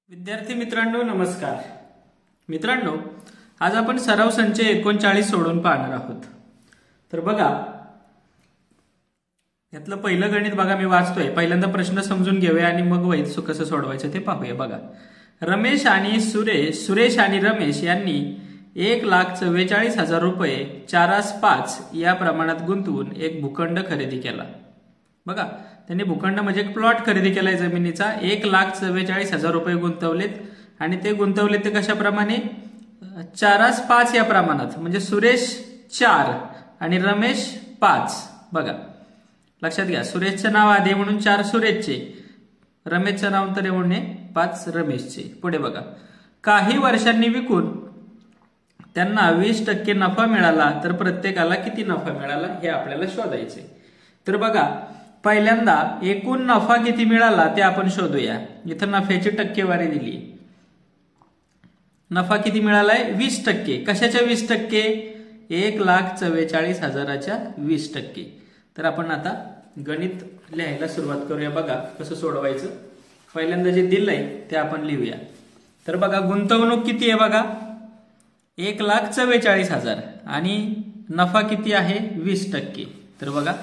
विद्यार्थी मित्रांनो नमस्कार। मित्रांनो आज आपण सराव संच 39 सोडून पाहणार आहोत। तर बघा यातलं पहिलं गणित बघा मी वाचतोय, पहिल्यांदा प्रश्न समजून घेऊया आणि मग वैध कसं सोडवायचं ते पाहूया। बघा रमेश आणि सुरेश आणि रमेश यांनी 1,44,000 रुपये 4:5 या प्रमाणात गुंतवून एक भूखंड खरेदी केला। बघा त्यांनी भूखंड म्हणजे एक प्लॉट खरेदी केलाय जमिनीचा, 1,44,000 रुपये गुंतवलेत आणि ते गुंतवले ते कशाप्रमाणे 4:5 या प्रमाणात, म्हणजे सुरेश 4 आणि रमेश 5। बघा लक्षात घ्या, सुरेशचं नाव आधी म्हणून 4 सुरेशचे, रमेशचं नाव तर म्हणून 5 रमेशचे। पुढे बघा काही वर्षांनी विकून त्यांना 20% नफा मिळाला तर प्रत्येकाला किती नफा मिळाला हे आपल्याला शोधायचे। तर बघा पहिल्यांदा एकूण नफा किती मिळाला ते आपण शोधूया। इथं नफ्याची टक्केवारी दिली, नफा किती मिळालाय 20%। कशाच्या 20%? 1,44,000च्या 20%। तर आपण आता गणित लिहायला सुरुवात करूया। बघा कसं सोडवायचं, पहिल्यांदा जे दिलंय ते आपण लिहूया। तर बघा गुंतवणूक किती आहे बघा 1,44,000 आणि नफा किती आहे 20%। तर बघा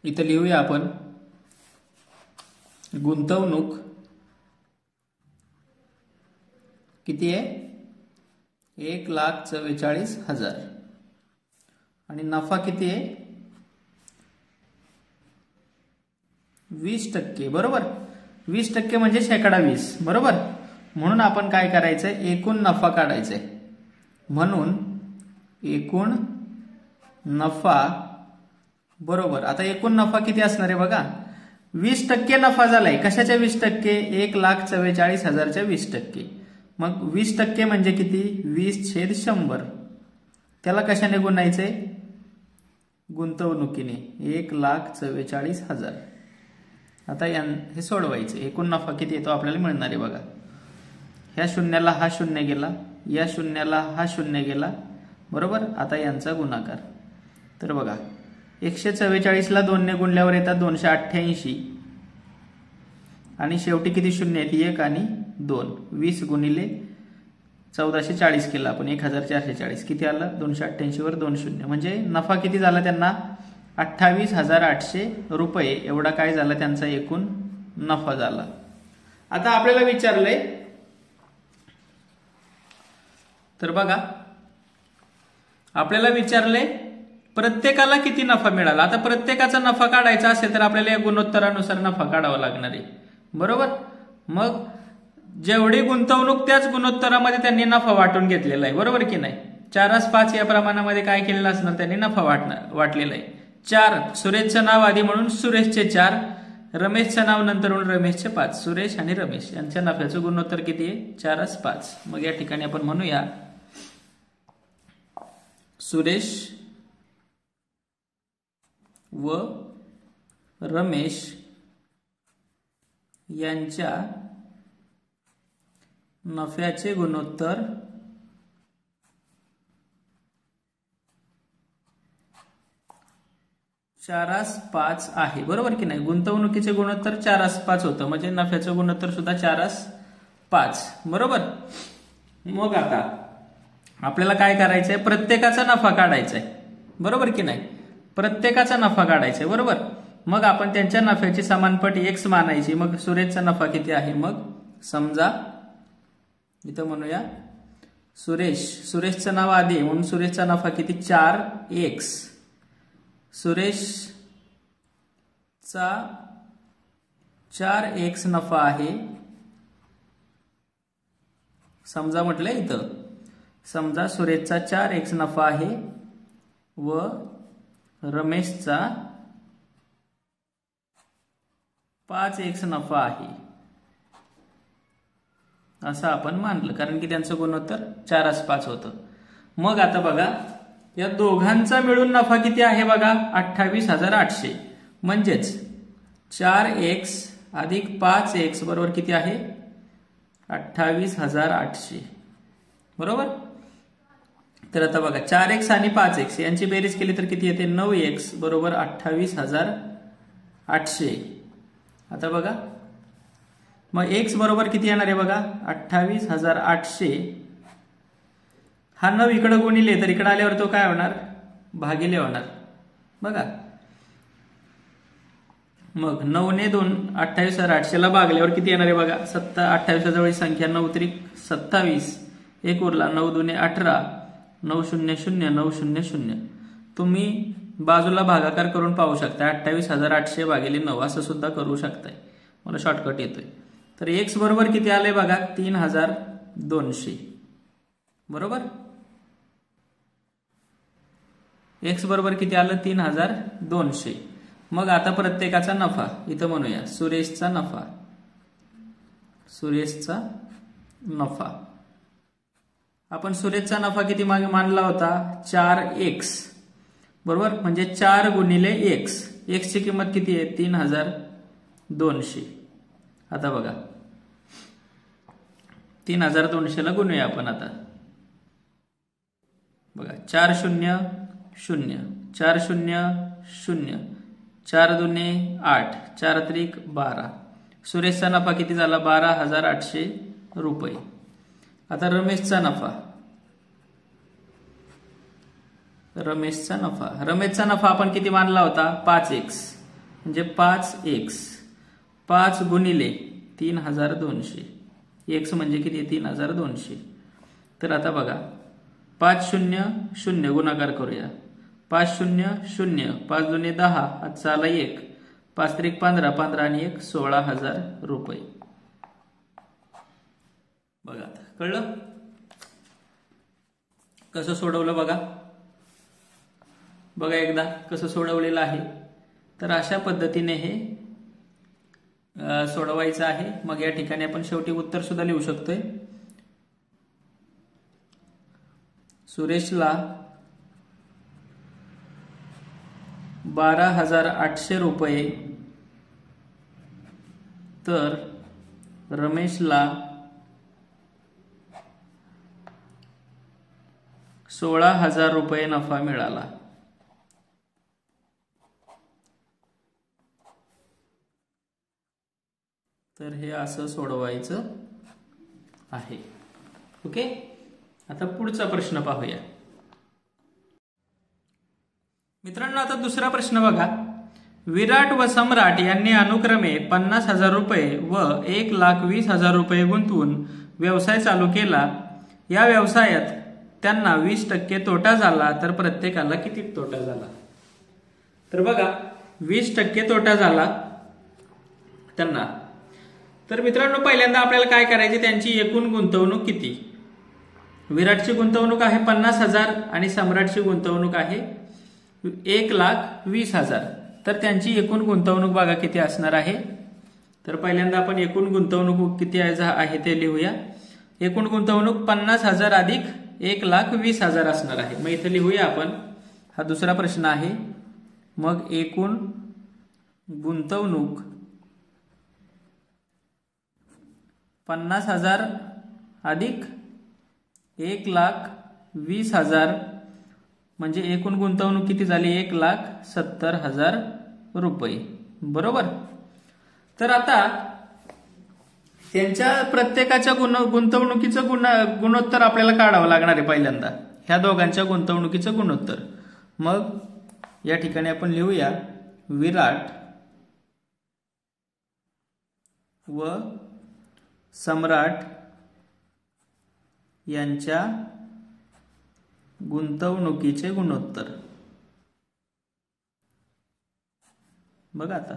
इथं लिहूया आपण गुंतवणूक किती आहे 1,44,000 आणि नफा किती आहे 20%। बरोबर 20% म्हणजे 20%, बरोबर। म्हणून आपण काय करायचंय एकूण नफा काढायचंय, म्हणून एकूण नफा बरोबर। आता एकूण नफा किती असणार आहे बघा 20% नफा झालाय, कशाच्या 20%? 1,44,000च्या 20%। मग 20% म्हणजे किती 20/100, त्याला कशाने गुणायचंय गुंतवणुकीने 1,44,000। आता हे सोडवायचे, एकूण नफा किती येतो आपल्याला मिळणार आहे बघा। ह्या शून्याला हा शून्य गेला, या शून्याला हा शून्य गेला, बरोबर। आता यांचा गुणाकार, तर बघा 144ला 2 ने गुणल्यावर येतात 288 आणि शेवटी किती शून्य आहेत 1 आणि 2। 20 गुणिले 1440 केला आपण 1440, किती आलं 288 वर 2 शून्य, म्हणजे नफा किती झाला त्यांना 28,800 रुपये एवढा काय झाला त्यांचा एकूण नफा झाला। आता आपल्याला विचारलंय, तर बघा आपल्याला विचारलंय प्रत्येकाला किती नफा मिळाला। आता प्रत्येकाचा नफा काढायचा असेल तर आपल्याला या गुणोत्तरानुसार नफा काढावा लागणार आहे, बरोबर। मग जेवढी गुंतवणूक त्याच गुणोत्तरामध्ये त्यांनी नफा वाटून घेतलेला आहे, बरोबर की नाही। 4:5 या प्रमाणामध्ये काय केलेलं असणार त्यांनी नफा वाटलेला आहे। 4 सुरेशचं नाव आधी म्हणून सुरेशचे 4, रमेशचं नाव नंतर म्हणून रमेशचे 5। सुरेश आणि रमेश यांच्या नफ्याचं गुणोत्तर किती आहे 4:5। मग या ठिकाणी आपण म्हणूया सुरेश व रमेश यांच्या नफ्याचे गुणोत्तर 4:5 आहे, बरोबर की नाही। गुंतवणुकीचे गुणोत्तर 4:5 होतं, म्हणजे नफ्याचं गुणोत्तर सुद्धा 4:5, बरोबर। मग आता आपल्याला काय करायचंय प्रत्येकाचा नफा काढायचा आहे, बरोबर की नाही। प्रत्येकाचा नफा काढायचा आहे, बरोबर। मग आपण त्यांच्या नफ्याची समानपट x मानायची। मग सुरेशचा नफा किती आहे, मग समजा इथं म्हणूया सुरेशचं नाव आधी म्हणून सुरेशचा नफा किती 4x, सुरेशचा 4x नफा आहे समजा, म्हटलं इथं समजा सुरेशचा 4x नफा आहे व रमेशचा 5x नफा आहे असं आपण मानलं, कारण की त्यांचं गुणोत्तर 4:5 होतं। मग आता बघा या दोघांचा मिळून नफा किती आहे बघा 28,800, म्हणजेच 4x अधिक 5x बरोबर किती आहे 28,800, बरोबर। तर आता बघा 4x आणि 5x यांची बेरीज केली तर किती येते 9x बरोबर 28,800। आता बघा मग एक्स बरोबर किती येणार आहे बघा, 28,800. हा 9 इकडे गुणिले तर इकडे आल्यावर तो काय होणार, भागिले होणार. बघा मग 9 ने 2 28,800 ला भागल्यावर किती येणार आहे बघा, 28 जवळ संख्या 9 त्रिक 27, एक उरला 9 दुने 18, 9 0 0 9 0 0. तुम्ही बाजूला भागाकार करून पाहू शकता, 28,800 भागिले 9 असं सुद्धा करू शकताय. मला शॉर्टकट येतोय. तर एक्स बरोबर किती आलंय बघा, 3,200. बरोबर, एक्स बरोबर किती आलं, 3,200. मग आता प्रत्येकाचा नफा इथं म्हणूया, सुरेशचा नफा. सुरेशचा नफा आपण सुरेशचा नफा किती मागे मानला होता, 4x. बरोबर, म्हणजे 4 गुणिले x. x ची किंमत किती आहे, 3,200. आता बघा 3,200 ला गुणूया आपण. आता बघा 4 0 0 4 0 0 4 दुने 8 4 त्रिक 12. सुरेशचा नफा किती झाला, 12,800 रुपये. आता रमेशचा नफा. रमेशचा नफा आपण किती मानला होता, 5x. म्हणजे 5x. 5 गुणिले 3,200. x म्हणजे किती, 3,200. तर आता बघा 5 0 0 गुणाकार करूया. 5 0 0 5 दुने 10 हातचा आला 1, 5 त्रिक 15 15 आणि 1 16,000 रुपये. बघा आता कळलं कसं सोडवलं. बघा एकदा कसं सोडवलेलं आहे. तर अशा पद्धतीने हे सोडवायचं आहे. मग या ठिकाणी आपण शेवटी उत्तर सुद्धा लिहू शकतोय. सुरेशला 12,800 रुपये तर रमेशला 16,000 रुपये नफा मिळाला. तर हे असं सोडवायचं आहे. ओके, आता पुढचा प्रश्न पाहूया मित्रांनो. आता दुसरा प्रश्न बघा. विराट व सम्राट यांनी अनुक्रमे 50,000 रुपये व 1,20,000 रुपये गुंतवून व्यवसाय चालू केला. या व्यवसायात त्यांना 20% तोटा झाला तर प्रत्येकाला किती तोटा झाला. तर बघा 20% तोटा झाला त्यांना. तर मित्रांनो पहिल्यांदा आपल्याला काय करायचे, त्यांची एकूण गुंतवणूक किती. विराटची गुंतवणूक आहे 50,000 आणि सम्राटची गुंतवणूक आहे 1,20,000. तर त्यांची एकूण गुंतवणूक बघा किती असणार आहे. तर पहिल्यांदा आपण एकूण गुंतवणूक किती आहे ते लिहूया. एकूण गुंतवणूक 50,000 अधिक 1,20,000 असणार आहे. मग इथे लिहूया आपण, हा दुसरा प्रश्न आहे. मग एकूण गुंतवणूक 50,000 अधिक 1,20,000 म्हणजे एकूण गुंतवणूक किती झाली, 1,70,000 रुपये. बरोबर. तर आता त्यांच्या प्रत्येकाच्या गुंतवणुकीचं गुणोत्तर आपल्याला काढावं लागणार आहे. पहिल्यांदा ह्या दोघांच्या गुंतवणुकीचं गुणोत्तर. मग या ठिकाणी आपण लिहूया विराट व सम्राट यांच्या गुंतवणुकीचे गुणोत्तर. बघा आता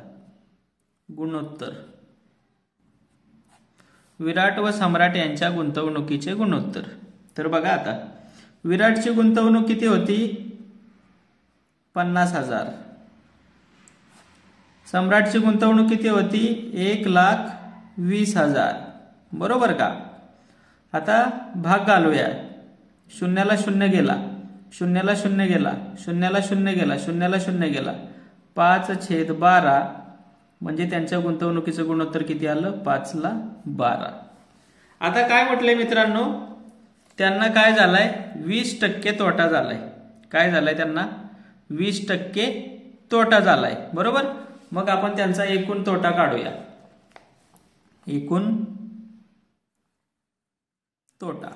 गुणोत्तर, विराट व सम्राट यांच्या गुंतवणुकीचे गुणोत्तर. तर बघा आता विराटची गुंतवणूक किती होती, 50,000. सम्राटची गुंतवणूक किती होती, 1,20,000. बरोबर का. आता भाग घालूया. शून्याला शून्य गेला, शून्याला शून्य गेला, शून्याला शून्य गेला, शून्याला शून्य गेला, 5/12 म्हणजे त्यांच्या गुंतवणुकीचं गुणोत्तर किती आलं, 5/12. आता काय म्हटलंय मित्रांनो, त्यांना काय झालाय, 20% तोटा झालाय. काय झालाय त्यांना, 20% तोटा झालाय. बरोबर. मग आपण त्यांचा एकूण तोटा काढूया. एकूण तोटा.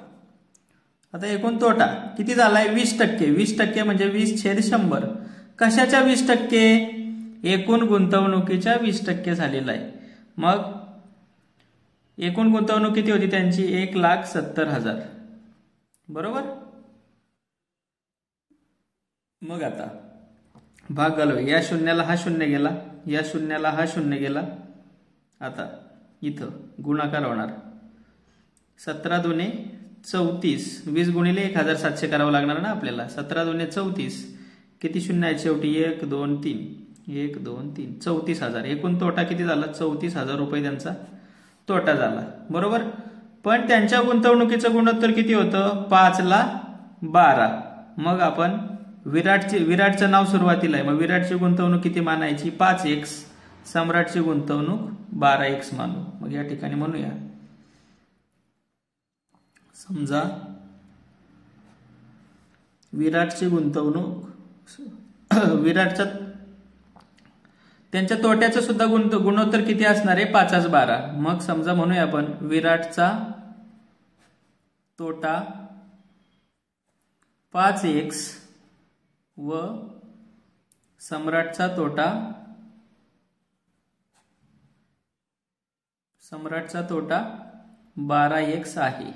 आता एकूण तोटा किती झालाय 20%. 20% म्हणजे 20/100. कशाच्या 20%? एकूण गुंतवणुकीच्या 20% झालेला आहे. मग एकूण गुंतवणूक किती होती त्यांची? 1,70,000. बरोबर. मग आता भाग घालू. या शून्याला हा शून्य गेला, या शून्याला हा शून्य गेला. आता इथं गुणाकार होणार. 17 दुने 34. 20 गुणिले 1,700 करावं लागणार ना आपल्याला. 17 दुने 34. किती शून्य आहे शेवटी? 1 2 3. 1 2 3. 34,000. एकूण तोटा किती झाला? 34,000 रुपये त्यांचा तोटा झाला. बरोबर. पण त्यांच्या गुंतवणुकीचं गुणोत्तर किती होतं? 5/12. मग आपण विराटचं नाव सुरुवातीला आहे, मग विराटची गुंतवणूक किती मानायची? 5x. सम्राटची गुंतवणूक 12x मानू. मग या ठिकाणी म्हणूया, समजा विराटची गुंतवणूक, विराटच्या त्यांच्या तोट्याचं सुद्धा गुणोत्तर किती असणार आहे? 5/12. मग समजा म्हणूया आपण विराटचा तोटा 5x व सम्राटचा तोटा 12x आहे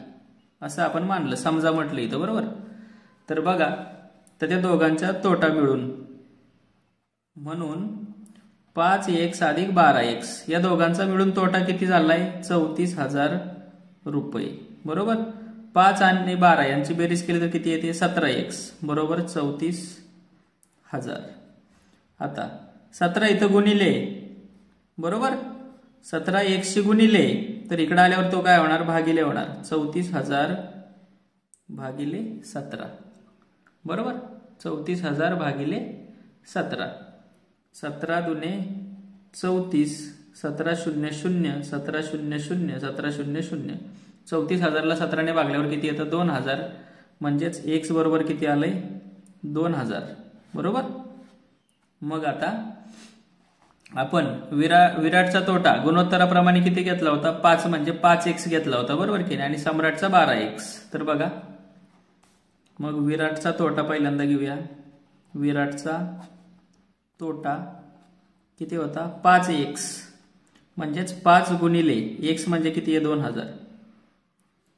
असं आपण मानलं, समजा म्हटलं इथं. बरोबर. तर बघा, तर त्या दोघांचा तोटा मिळून म्हणून 5x अधिक 12x या दोघांचा मिळून तोटा किती झालाय? 34,000 रुपये. बरोबर. 5 आणि 12 यांची बेरीज केली तर किती येते? 17x. बरोबर. 34,000. आता 17 इथं गुणिले. बरोबर. 17x गुणिले तर इकडे आल्यावर तो काय होणार? भागिले होणार. 34,000 भागिले 17. बरोबर. 34,000 भागिले 17. 17 दुने 34. 17 0 0. 17 0 0. 17 0 0. 34,000ला 17 ने भागल्यावर किती येतं? 2,000. म्हणजेच x बरोबर किती आलंय? 2,000. बरोबर. मग आता आपण विराटचा तोटा गुणोत्तराप्रमाणे किती घेतला होता? 5 म्हणजे 5x घेतला होता. बरोबर की नाही? आणि सम्राटचा 12x. तर बघा, मग विराटचा तोटा पहिल्यांदा घेऊया. विराटचा तोटा किती होता? 5x. म्हणजेच 5 गुणिले x म्हणजे किती आहे? 2,000.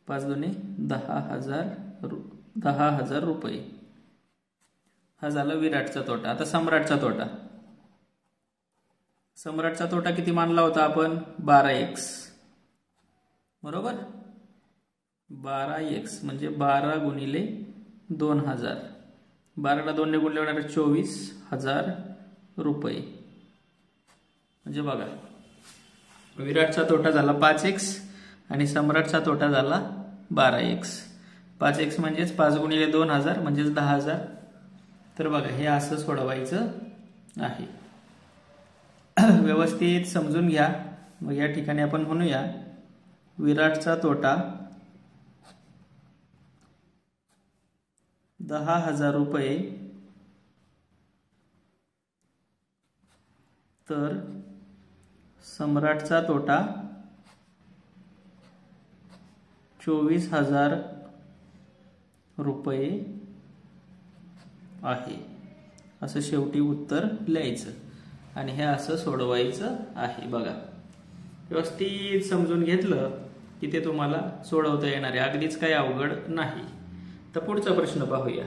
5 दुने 10,000 रुपये. हा झाला विराटचा तोटा. आता सम्राटचा तोटा. सम्राटचा तोटा किती मानला होता आपण? 12x. बरोबर. 12x म्हणजे 12 गुणिले 2,000. 12ला 2 ने गुणले होणार 24,000 रुपये. म्हणजे बघा, विराटचा तोटा झाला 5x आणि सम्राटचा तोटा झाला 12x. 5x म्हणजेच 5 गुणिले 2,000 म्हणजेच 10,000. तर बघा, हे असं सोडवायचं आहे. व्यवस्थित समजून घ्या. मग या ठिकाणी आपण म्हणूया विराटचा तोटा 10,000 रुपये, तर सम्राटचा तोटा 24,000 रुपये आहे. असं शेवटी उत्तर लिहायचं आणि हे असं सोडवायचं आहे. बघा, व्यवस्थित समजून घेतलं की ते तुम्हाला सोडवता येणार आहे. अगदीच काही अवघड नाही. तर पुढचा प्रश्न पाहूया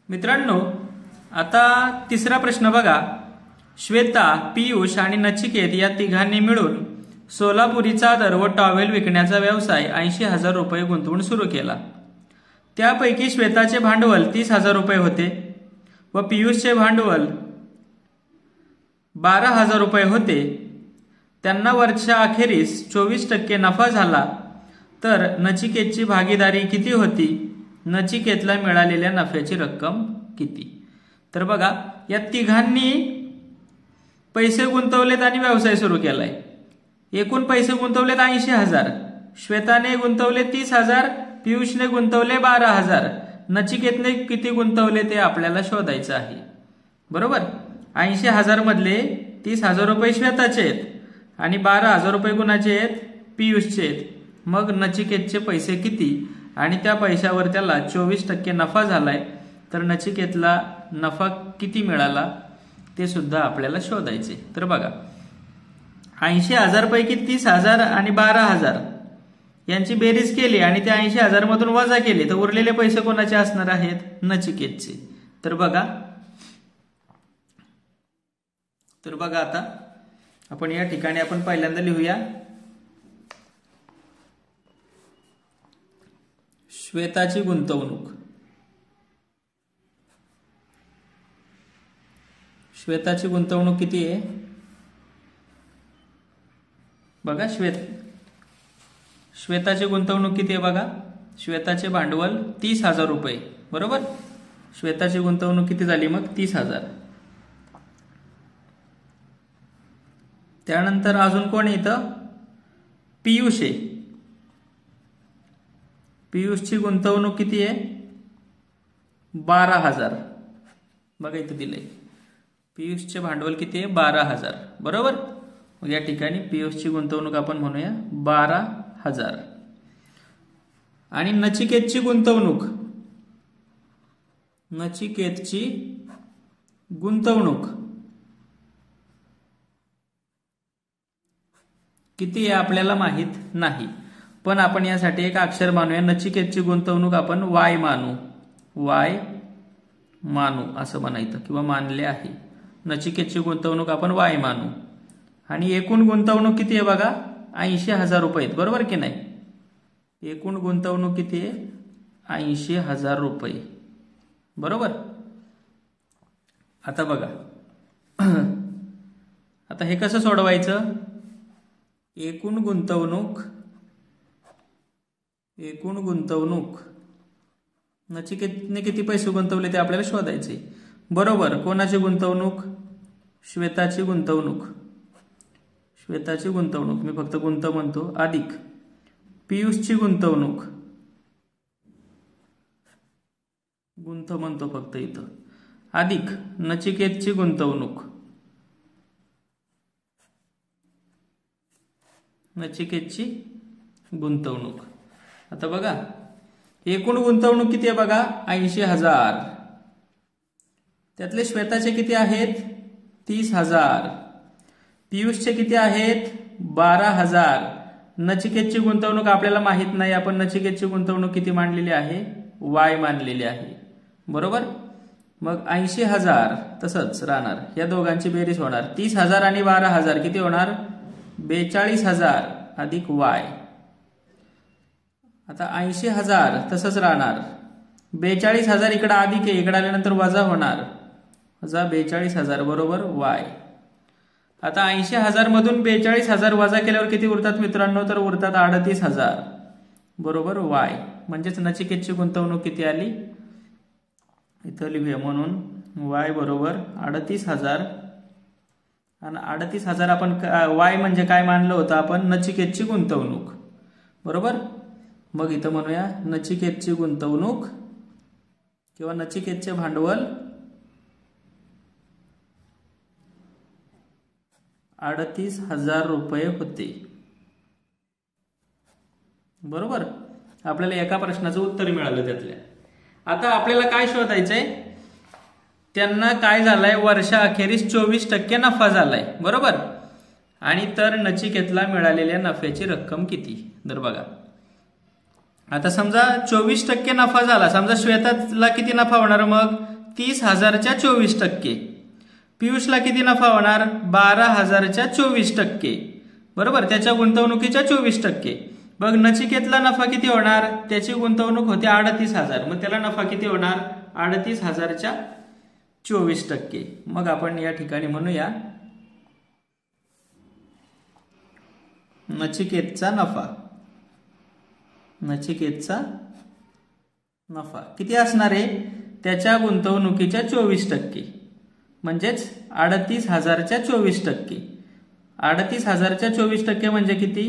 मित्रांनो. आता तिसरा प्रश्न बघा. श्वेता, पियुष आणि नचिकेत या तिघांनी मिळून सोलापुरी चादर व टॉवेल विकण्याचा व्यवसाय 80,000 रुपये गुंतवून सुरू केला. त्यापैकी श्वेताचे भांडवल 30,000 रुपये होते व पियुषचे भांडवल 12,000 रुपये होते. त्यांना वर्षा अखेरीस 24% नफा झाला. तर नचिकेतची भागीदारी किती होती? नचिकेतला मिळालेल्या नफ्याची रक्कम किती? तर बघा, या तिघांनी पैसे गुंतवलेत आणि व्यवसाय सुरू केलाय. एकूण पैसे गुंतवलेत 80,000. श्वेताने गुंतवले 30,000. पियुषने गुंतवले 12,000. नचिकेतने किती गुंतवले ते आपल्याला शोधायचं आहे. बरोबर. 80,000 मधले 30,000 रुपये श्वेताचे आहेत आणि 12,000 रुपये कुणाचे आहेत? पियुषचे आहेत. मग नचिकेतचे पैसे किती आणि त्या पैशावर त्याला 24% नफा झालाय, तर नचिकेतला नफा किती मिळाला ते सुद्धा आपल्याला शोधायचे. तर बघा 80,000 पैकी 30,000 आणि 12,000 यांची बेरीज केली आणि त्या 80,000 मधून वजा केले तर उरलेले पैसे कोणाचे असणार आहेत? नचिकेतचे. तर बघा आता आपण या ठिकाणी आपण पहिल्यांदा लिहूया श्वेताची गुंतवणूक. श्वेताची गुंतवणूक किती आहे बघा? श्वेताची गुंतवणूक किती आहे बघा? श्वेताचे भांडवल 30,000 रुपये, बरोबर? श्वेताची गुंतवणूक किती झाली मग? 30,000. त्यानंतर अजून कोण इथं? पियुष आहे. पियुषची गुंतवणूक किती आहे? 12,000. बघा इथं दिलंय पियुषचे भांडवल किती आहे? 12,000, बरोबर? मग या ठिकाणी पियुषची गुंतवणूक आपण म्हणूया 12,000. आणि नचिकेतची गुंतवणूक, नचिकेतची गुंतवणूक किती आहे आपल्याला माहित नाही, पण आपण यासाठी एक अक्षर मानूया. नचिकेतची गुंतवणूक आपण वाय मानू असं म्हणायचं किंवा मानले आहे. नचिकेतची गुंतवणूक आपण वाय मानू. आणि एकूण गुंतवणूक किती आहे बघा? 80,000 रुपये, बरोबर की नाही? एकूण गुंतवणूक किती आहे? 80,000 रुपये, बरोबर? आता बघा आता हे कसं सोडवायचं? एकूण गुंतवणूक नचिकेतने किती पैसे गुंतवले ते आपल्याला शोधायचे, बरोबर? कोणाची गुंतवणूक? श्वेताची गुंतवणूक. मी फक्त गुंत म्हणतो, अधिक पियुषची गुंतवणूक, गुंत म्हणतो फक्त इथं, अधिक नचिकेतची गुंतवणूक. आता बघा एकूण गुंतवणूक किती आहे बघा? 80,000. त्यातले श्वेताचे किती आहेत? 30,000. पियुषचे किती आहेत? 12,000. नचिकेतची गुंतवणूक आपल्याला माहित नाही, आपण नचिकेतची गुंतवणूक किती मानलेली आहे? वाय मानलेली आहे, बरोबर? मग 80,000 तसंच राहणार. या दोघांची बेरीज होणार 30,000 आणि 12,000 किती होणार? 42,000 अधिक वाय. आता 80,000 तसंच राहणार. 42,000 इकडे अधिक आहे, इकडे आल्यानंतर वजा होणार, वजा 42,000 बरोबर वाय. आता 80,000 मधून 42,000 वजा केल्यावर किती उरतात मित्रांनो? तर उरतात 38,000 बरोबर वाय. म्हणजेच नचिकेतची गुंतवणूक किती आली? इथं लिहूया. म्हणून वाय बरोबर 38,000. आणि 38,000 आपण वाय म्हणजे काय मानलं होतं आपण? नचिकेतची गुंतवणूक, बरोबर? मग इथं म्हणूया नचिकेतची गुंतवणूक किंवा नचिकेतचे भांडवल 38,000 रुपये होते, बरोबर? आपल्याला एका प्रश्नाचं उत्तर मिळालं त्यातल्या. आता आपल्याला काय शोधायचंय? त्यांना काय झालंय? वर्षाअखेरीस 24% नफा झालाय, बरोबर? आणि तर नचिकेतला मिळालेल्या नफ्याची रक्कम किती? तर बघा आता समजा 24% नफा झाला, समजा श्वेताला किती नफा होणार मग? 30,000च्या 24%. पियुषला किती नफा होणार? 12,000च्या 24%, बरोबर? त्याच्या गुंतवणुकीच्या 24%. बघ नचिकेतला नफा किती होणार? त्याची गुंतवणूक होती 38,000, मग त्याला नफा किती होणार? 38,000च्या 24%. मग आपण या ठिकाणी म्हणूया नचिकेतचा नफा किती असणार आहे? त्याच्या गुंतवणुकीच्या 24%, म्हणजेच 38,000च्या 24%. 38,000च्या 24% म्हणजे किती?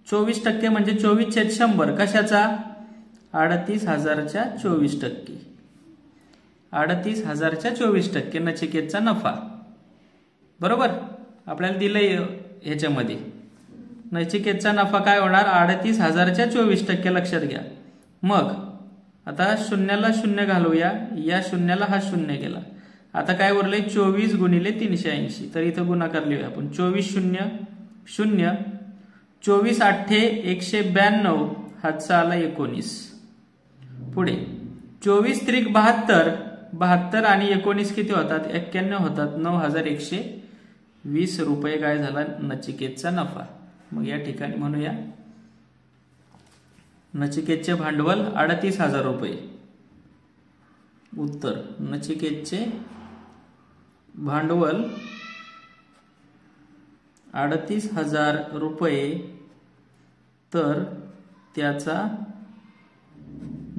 24% म्हणजे 24/100. कशाचा? 38,000च्या 24%. 38,000च्या 24% नचिकेतचा नफा. बरोबर, आपल्याला दिलंय ह्याच्यामध्ये नचिकेतचा नफा काय होणार 38,000च्या 24%. लक्षात घ्या. मग आता शून्याला शून्य घालूया, या शून्याला हा शून्य गेला. आता काय उरले 24 गुणिले 380. तर इथं गुणाकार लिहूया आपण. 24 शून्य शून्य, 24 आठे 192, हातचा आला 19. पुढे 24 त्रिक 72, 72 आणि 19 किती होतात 91 होतात. 9,120 रुपये काय झाला नचिकेतचा नफा. मग या ठिकाणी म्हणूया नचिकेतचे भांडवल 38,000 रुपये. उत्तर नचिकेतचे भांडवल 38,000 रुपये, तर त्याचा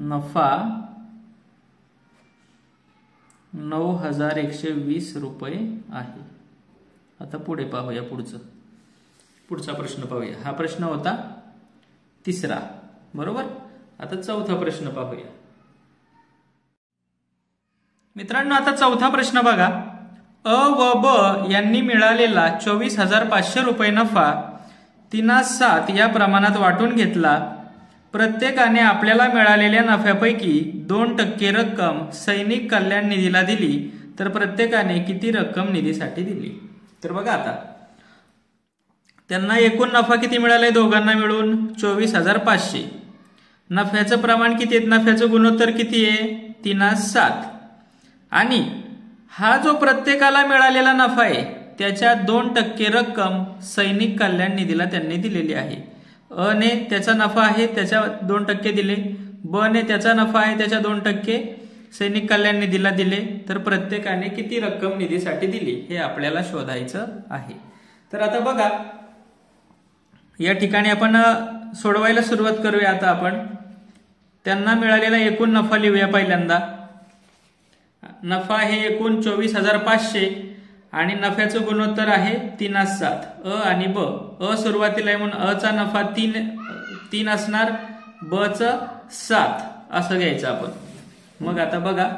नफा 9,120 रुपये आहे. आता पुढे पाहूया पुढचा प्रश्न पाहूया. हा प्रश्न होता तिसरा. बरोबर. आता चौथा प्रश्न पाहूया मित्रांनो. आता चौथा प्रश्न बघा. अ व ब यांनी मिळालेला 24,500 रुपये नफा 3/7 या प्रमाणात वाटून घेतला. प्रत्येकाने आपल्याला मिळालेल्या नफ्यापैकी 2% रक्कम सैनिक कल्याण निधीला दिली, तर प्रत्येकाने किती रक्कम निधीसाठी दिली. तर बघा आता त्यांना एकूण नफा किती मिळालाय दोघांना मिळून 24,500. नफ्याचं प्रमाण किती आहे, नफ्याचं गुणोत्तर किती आहे 3/7. आणि हा जो प्रत्येकाला मिळालेला नफा आहे त्याच्या 2% रक्कम सैनिक कल्याण निधीला त्यांनी दिलेली आहे. अ ने त्याचा नफा आहे त्याच्या 2% दिले, ब ने त्याचा नफा आहे त्याच्या 2% सैनिक कल्याण निधीला दिले, तर प्रत्येकाने किती रक्कम निधीसाठी दिली हे आपल्याला शोधायचं आहे. तर आता बघा या ठिकाणी आपण सोडवायला सुरुवात करूया. आता आपण त्यांना मिळालेला एकूण नफा लिहूया. पहिल्यांदा नफा आहे एकूण 24,500 आणि नफ्याचं गुणोत्तर आहे 3/7. अ आणि ब. अ सुरुवातीला आहे म्हणून अ चा नफा 3 असणार, ब चा 7 असं घ्यायचं आपण. मग आता बघा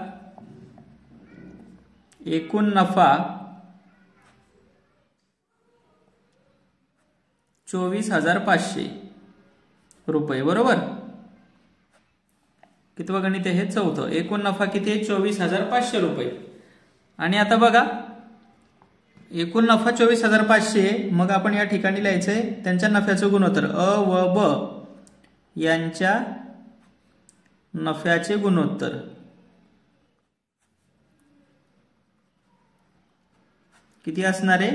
एकूण नफा 24,500 रुपये. बरोबर. कितवं गणित आहे हे चौथं. एकूण नफा किती आहे 24,500 रुपये. आणि आता बघा एकूण नफा 24,500. मग आपण या ठिकाणी लिहायचंय त्यांच्या नफ्याचं गुणोत्तर. अ व ब यांच्या नफ्याचे गुणोत्तर किती असणार आहे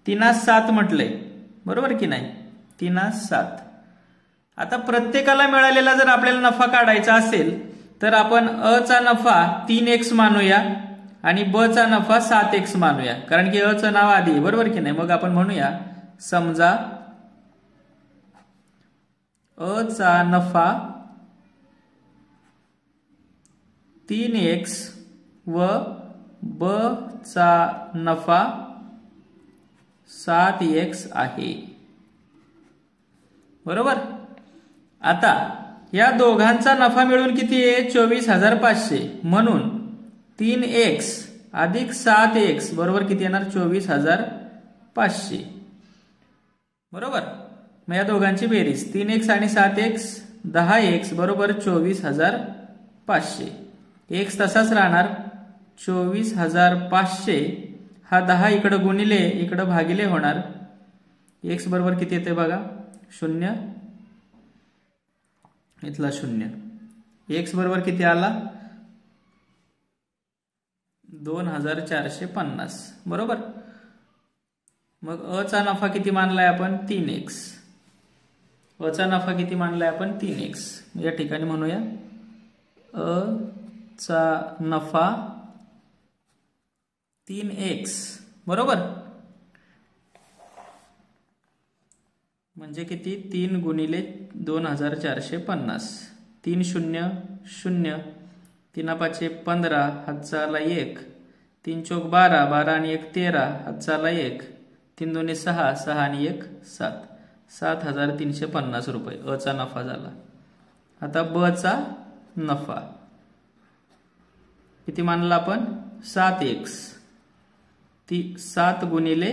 3/7 म्हटलंय. बरोबर की नाही 3/7. आता प्रत्येकाला मिळालेला जर आपल्याला नफा काढायचा असेल तर आपण अ चा नफा 3x मानूया आणि ब चा नफा 7x मानूया, कारण की अ चं नाव आधी. बरोबर की नाही. मग आपण म्हणूया समजा अ चा नफा 3x व ब चा नफा 7x आहे. बरोबर. आता या दोघांचा नफा मिळून किती आहे 24,500. म्हणून 3x अधिक 7x बरोबर किती येणार 24,500. बरोबर. मग या दोघांची बेरीज 3x आणि 7x 10x बरोबर 24,500. x तसाच राहणार 24,500. हा 10 इकडं गुणिले इकडं भागिले होणार. x बरोबर किती येते बघा 0, इथला 0. x बरोबर किती आला 2,450. बरोबर. मग अ चा नफा किती मानलाय आपण 3x. अ चा नफा किती मानलाय आपण 3x. या ठिकाणी म्हणूया अ चा नफा 3x. बरोबर. म्हणजे किती 3 गुणिले 2,450. 3 0 0, 3 5 15, हातचा आला 1, 3 चौक 12, 12 आणि 1 13, हातचा आला 1, 3 2 6, 6 आणि 1 7, 7,350 रुपये अ चा नफा झाला. आता ब चा नफा किती मानला आपण 7x, ती 7 गुणिले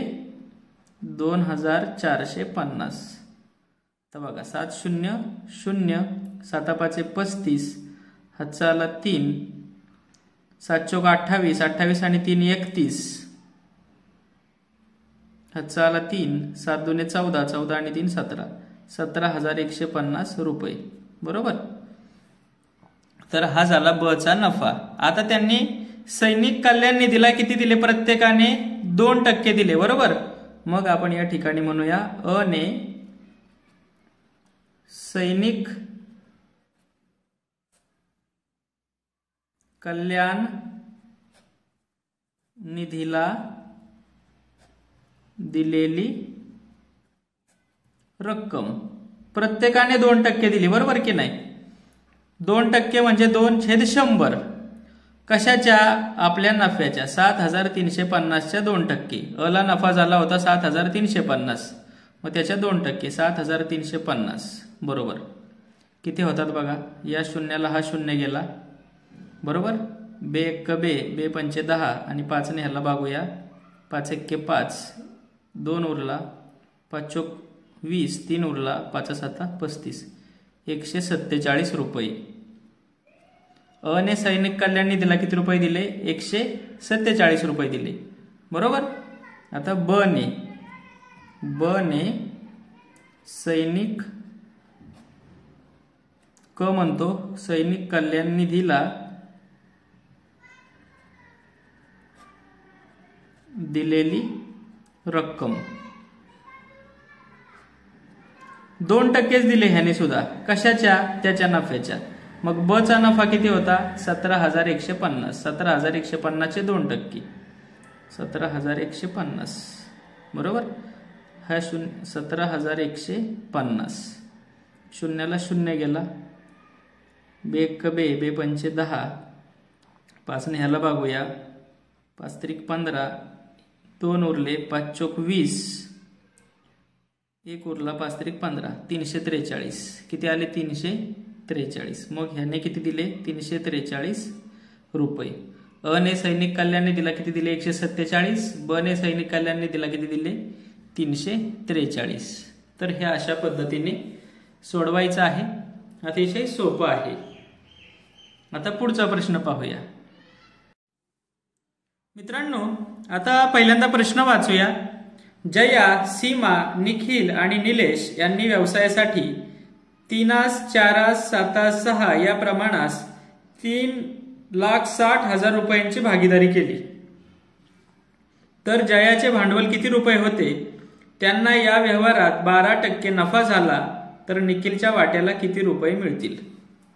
2450. तर बघा 7 0 0, 7 5 35, हातचा आला 3, 7 चौक 28, 28 आणि 3 31, हातचा आला 3, 7 दुने 14, 14 आणि 3 17, 17,150 रुपये. बरोबर. तर हा झाला ब चा नफा. आता त्यांनी सैनिक कल्याण निधीला किती दिले? प्रत्येकाने 2% दिले. बरोबर. मग आपण या ठिकाणी म्हणूया अ ने सैनिक कल्याण निधीला दिलेली रक्कम प्रत्येकाने 2% दिली. बरोबर की नाही? 2% म्हणजे 2/100. कशाच्या? आपल्या नफ्याच्या. 7,350च्या 2%. अ ला नफा झाला होता 7,350, मग त्याच्या 2%, 7,350. बरोबर. किती होतात बघा. या शून्याला हा शून्य गेला. बरोबर. बे 1 बे, बे 5 10 आणि 5 ने ह्याला भागूया. 5 1 5, 2 उरला, 5 चौक 20, 3 उरला, 5 7 35, 147 रुपये. अ ने सैनिक कल्याण निधीला किती रुपये दिले? 147 रुपये दिले. बरोबर. आता ब ने सैनिक क म्हणतो सैनिक कल्याण निधीला दिलेली रक्कम 2%च दिले ह्याने सुद्धा. कशाच्या? त्याच्या नफ्याच्या. मग ब चा नफा किती होता? 17,150. 17,150चे 2%, 17,150. बरोबर. हा 17,150. शून्याला शून्य गेला. बे 1 बे, बे 5 10, 5 ने ह्याला भागूया. 5 3 15, 2 उरले, 5 चौक 20, 1 उरला, 5 3 15, 343. किती आले? 343. मग ह्याने किती दिले? 343 रुपये. अ ने सैनिक कल्याण निधीला किती दिले? 147. ब ने सैनिक कल्याण निधीला किती दिले? 343. तर हे अशा पद्धतीने सोडवायचं आहे. अतिशय सोपं आहे. आता पुढचा प्रश्न पाहूया. मित्रांनो, आता पहिल्यांदा प्रश्न वाचूया. जया, सीमा, निखिल आणि निलेश यांनी व्यवसायासाठी 3, 4, 7, 6 या प्रमाणास 3,60,000 रुपयांची भागीदारी केली. तर जयाचे भांडवल किती रुपये होते? त्यांना या व्यवहारात 12% नफा झाला तर निखिलच्या वाट्याला किती रुपये मिळतील?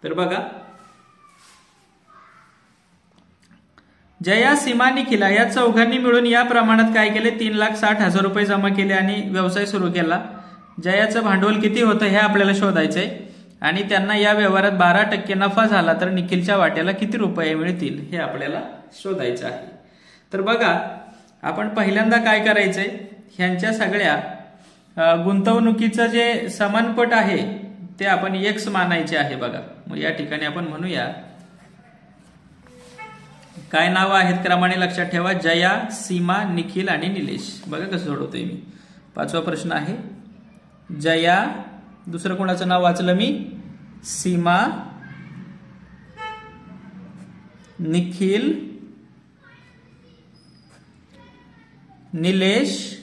तर बघा, जया, सीमा, निखिला या चौघांनी मिळून या प्रमाणात काय केले? 3,60,000 रुपये जमा केले आणि व्यवसाय सुरू केला. जयाचं भांडवल किती होतं हे आपल्याला शोधायचंय आणि त्यांना या व्यवहारात 12% नफा झाला तर निखिलच्या वाट्याला किती रुपये मिळतील हे आपल्याला शोधायचं आहे. तर बघा, आपण पहिल्यांदा काय करायचंय? ह्यांच्या सगळ्या गुंतवणुकीचं जे समानपट आहे ते आपण x मानायचे आहे. बघा, मग या ठिकाणी आपण म्हणूया काय नाव आहेत क्रमाने लक्षात ठेवा. जया, सीमा, निखिल आणि निलेश. बघा कसं सोडवतोय मी. 5वा प्रश्न आहे जया, दुसरं कोणाचं नाव वाचलं मी? सीमा, निखिल, निलेश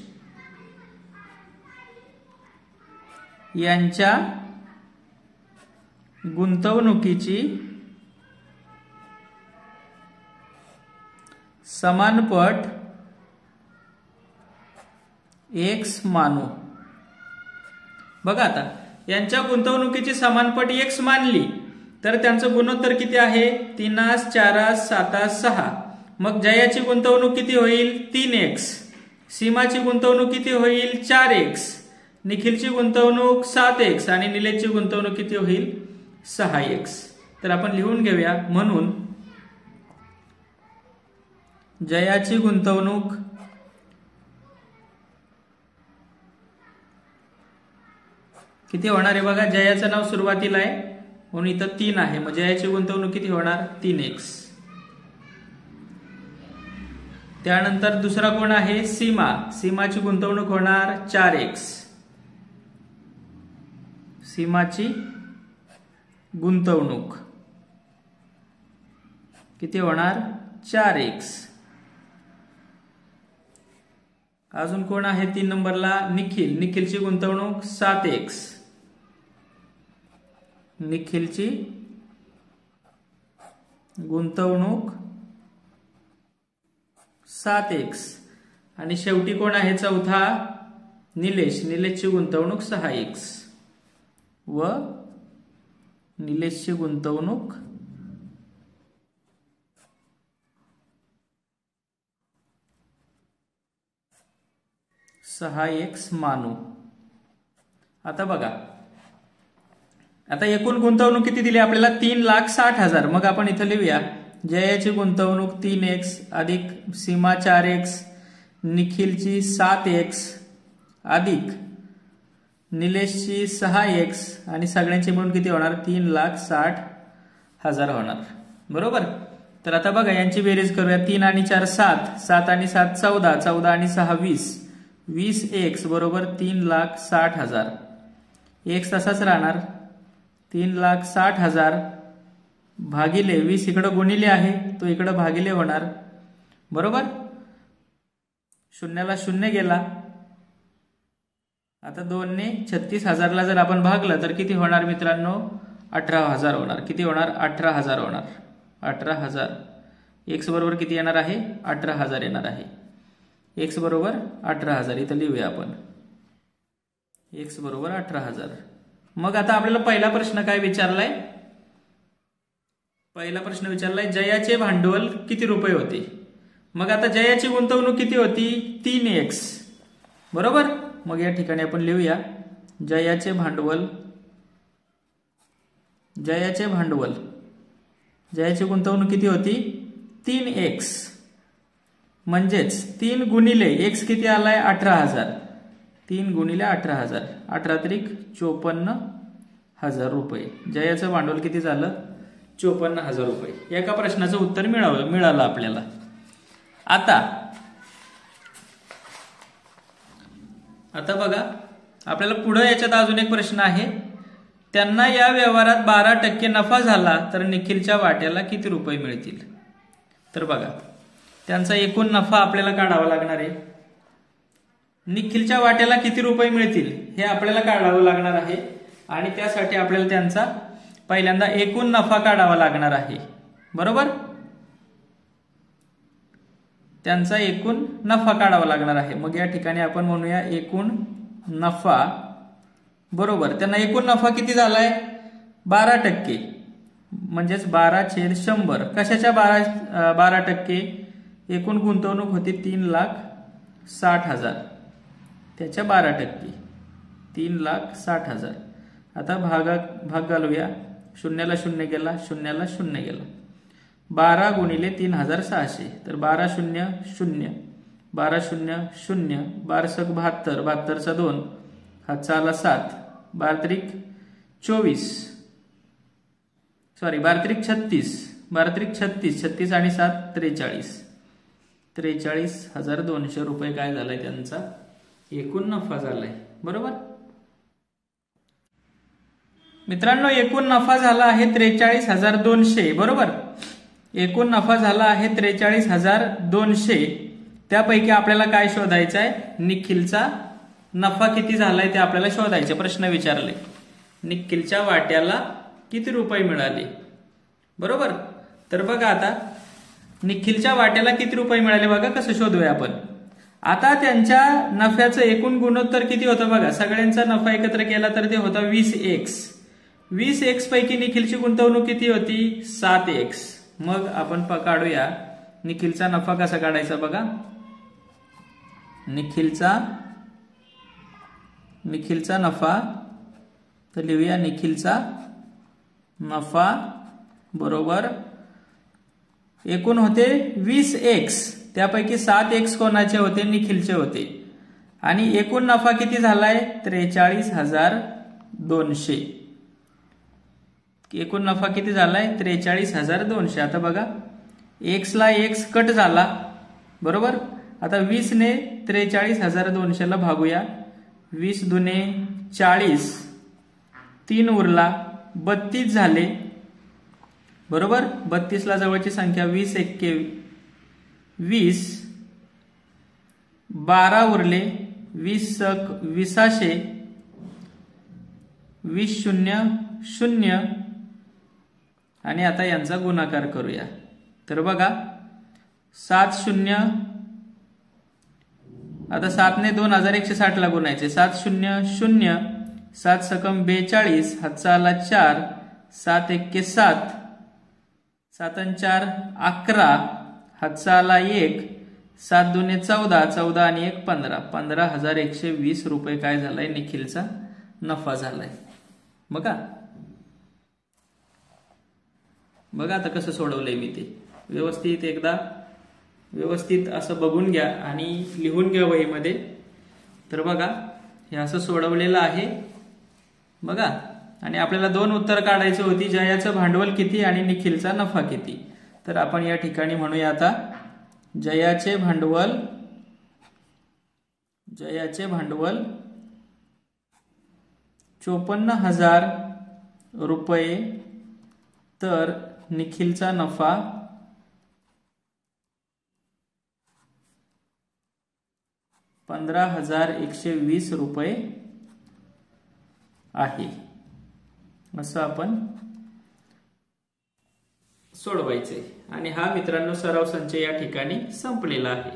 यांच्या गुंतवणुकीची समानपट x मानू. बघा, आता यांच्या गुंतवणुकीची समानपट x मानली तर त्यांचं गुणोत्तर किती आहे? 3, 4, 7, 6. मग जयाची गुंतवणूक किती होईल? 3x. सीमाची गुंतवणूक किती होईल? 4x. निखिलची गुंतवणूक 7x आणि निलेशची गुंतवणूक किती होईल? 6x. तर आपण लिहून घेऊया. म्हणून जयाची गुंतवणूक किती होणार आहे? बघा, जयाचं नाव सुरुवातीला आहे म्हणून इथं 3 आहे. मग जयाची गुंतवणूक किती होणार? 3x. त्यानंतर दुसरा कोण आहे सीमा, सीमाची गुंतवणूक होणार 4x, सीमाची गुंतवणूक किती होणार 4x. अजून कोण आहे 3 नंबरला निखिल, निखिलची गुंतवणूक 7x, निखिलची गुंतवणूक 7x. आणि शेवटी कोण आहे चौथा निलेश, निलेशची गुंतवणूक 6x व निलेशची गुंतवणूक 6x मानू. आता बघा, आता एकूण गुंतवणूक किती दिली आपल्याला 3,60,000. मग आपण इथं लिहूया जयाची गुंतवणूक 3x अधिक सीमा 4x, निखिलची 7x अधिक निलेशची 6x आणि सगळ्यांची मिळून किती होणार 3,60,000 होणार. बरोबर. तर आता बघा यांची बेरीज करूया. 3 आणि 4 7, 7 आणि 7 14, 14 आणि 6 20, 20x बरोबर 3,60,000. x तसाच राहणार 3,60,000 भागिले 20 इकडे गुणिले आहे तो इकडे भागिले होणार. बरोबर. शून्याला शून्य गेला. आता 2 ने 36,000 ला जर आपण भागलं तर किती होणार मित्रांनो 18,000 होणार. किती होणार 18,000 होणार. 18,000. x बरोबर किती येणार आहे 18,000 येणार आहे. x बरोबर 18,000 इथं लिहूया आपण. x बरोबर 18,000. मग आता आपल्याला पहिला प्रश्न काय विचारलाय, पहिला प्रश्न विचारलाय जयाचे भांडवल किती रुपये होते. मग आता जयाची गुंतवणूक किती होती 3x. बरोबर. मग या ठिकाणी आपण लिहूया जयाचे भांडवल, जयाचे भांडवल, जयाची गुंतवणूक किती होती 3x. म्हणजेच 3 गुणिले x किती आलाय 18,000. 3 गुणिले 18,000, 18 त्रिक 54,000 रुपये. जयाचं भांडवल किती झालं 54,000 रुपये. एका प्रश्नाचं उत्तर मिळालं आपल्याला. आता बघा आपल्याला पुढे याच्यात अजून एक प्रश्न आहे. त्यांना या व्यवहारात 12% नफा झाला तर निखिलच्या वाट्याला किती रुपये मिळतील. तर बघा त्यांचा एकूण नफा आपल्याला काढावा लागणार आहे. निखिलच्या वाट्याला किती रुपये मिळतील हे आपल्याला काढावं लागणार आहे. आणि त्यासाठी आपल्याला त्यांचा पहिल्यांदा एकूण नफा काढावा लागणार आहे. बरोबर. त्यांचा एकूण नफा काढावा लागणार आहे. मग या ठिकाणी आपण म्हणूया एकूण नफा बरोबर त्यांना एकूण नफा किती झालाय 12%. म्हणजेच 12/100. कशाच्या 12%. एकूण गुंतवणूक होती 3,60,000 त्याच्या 12%. 3,60,000. आता भाग घालूया. शून्याला शून्य गेला, शून्याला शून्य गेला. 12 गुणिले 3,600 तर 12 शून्य शून्य, 12 शून्य शून्य, 12 सक 72, 72 चा 2, हातचा आला 7, 12 त्रिक 24, सॉरी 12 त्रिक 36, 12 त्रिक 36, 36 आणि 7 43, 43,200 रुपये काय झालाय त्यांचा एकूण नफा झालाय. बरोबर मित्रांनो. एकूण नफा झाला आहे 43,200. बरोबर. एकूण नफा झाला आहे 43,200. त्यापैकी आपल्याला काय शोधायचं आहे निखिलचा नफा किती झालाय ते आपल्याला शोधायचे. प्रश्न विचारले निखिलच्या वाट्याला किती रुपये मिळाले. बरोबर. तर बघा आता निखिलच्या वाट्याला किती रुपये मिळाले बघा कसं शोधूया आपण. आता त्यांच्या नफ्याचं एकूण गुणोत्तर किती होतं बघा. सगळ्यांचा नफा एकत्र केला तर ते होता 20x. 20x पैकी निखिलची गुंतवणूक किती होती 7x. मग आपण काढूया निखिलचा नफा कसा काढायचा बघा. निखिलचा नफा तर लिहूया निखिलचा नफा बरोबर एकूण होते 20x. त्यापैकी 7x कोणाचे होते निखिलचे होते. आणि एकूण नफा किती झालाय 43,200. एकूण नफा किती झालाय 43,200. आता बघा x ला x कट झाला बरोबर. आता 20 ने 43,200ला भागूया. 20 दुने 40, 3 उरला, 32 झाले. बरोबर. 32 ला जवळची संख्या 20 एक्के 20, 12 उरले, 20 सक 2000, 20 शून्य 0 आणि आता यांचा गुणाकार करूया. तर बघा 7 शून्य, आता 7 ने 2160 ला गुणायचे. 7 शून्य 0, 7 सकम 42, हातचा आला 4, 7 एक्के 7, 7 आणि 4 11, हातचा आला 1, 7 दुने 14, 14 आणि 1 15, 15,120 रुपये काय झालाय निखिलचा नफा झालाय. बघा बघा आता कसं सोडवलंय मी ते. व्यवस्थित एकदा व्यवस्थित असं बघून घ्या आणि लिहून घ्या वहीमध्ये. तर बघा हे असं सोडवलेलं आहे. बघा आणि आपल्याला 2 उत्तर काढायची होती. जयाचं भांडवल किती आणि निखिलचा नफा किती. तर आपण या ठिकाणी म्हणूया आता जयाचे भांडवल 54,000 रुपये, तर निखिलचा नफा 15,120 रुपये आहे. असं आपण सोडवायचंय. आणि हा मित्रांनो सराव संच या ठिकाणी संपलेला आहे.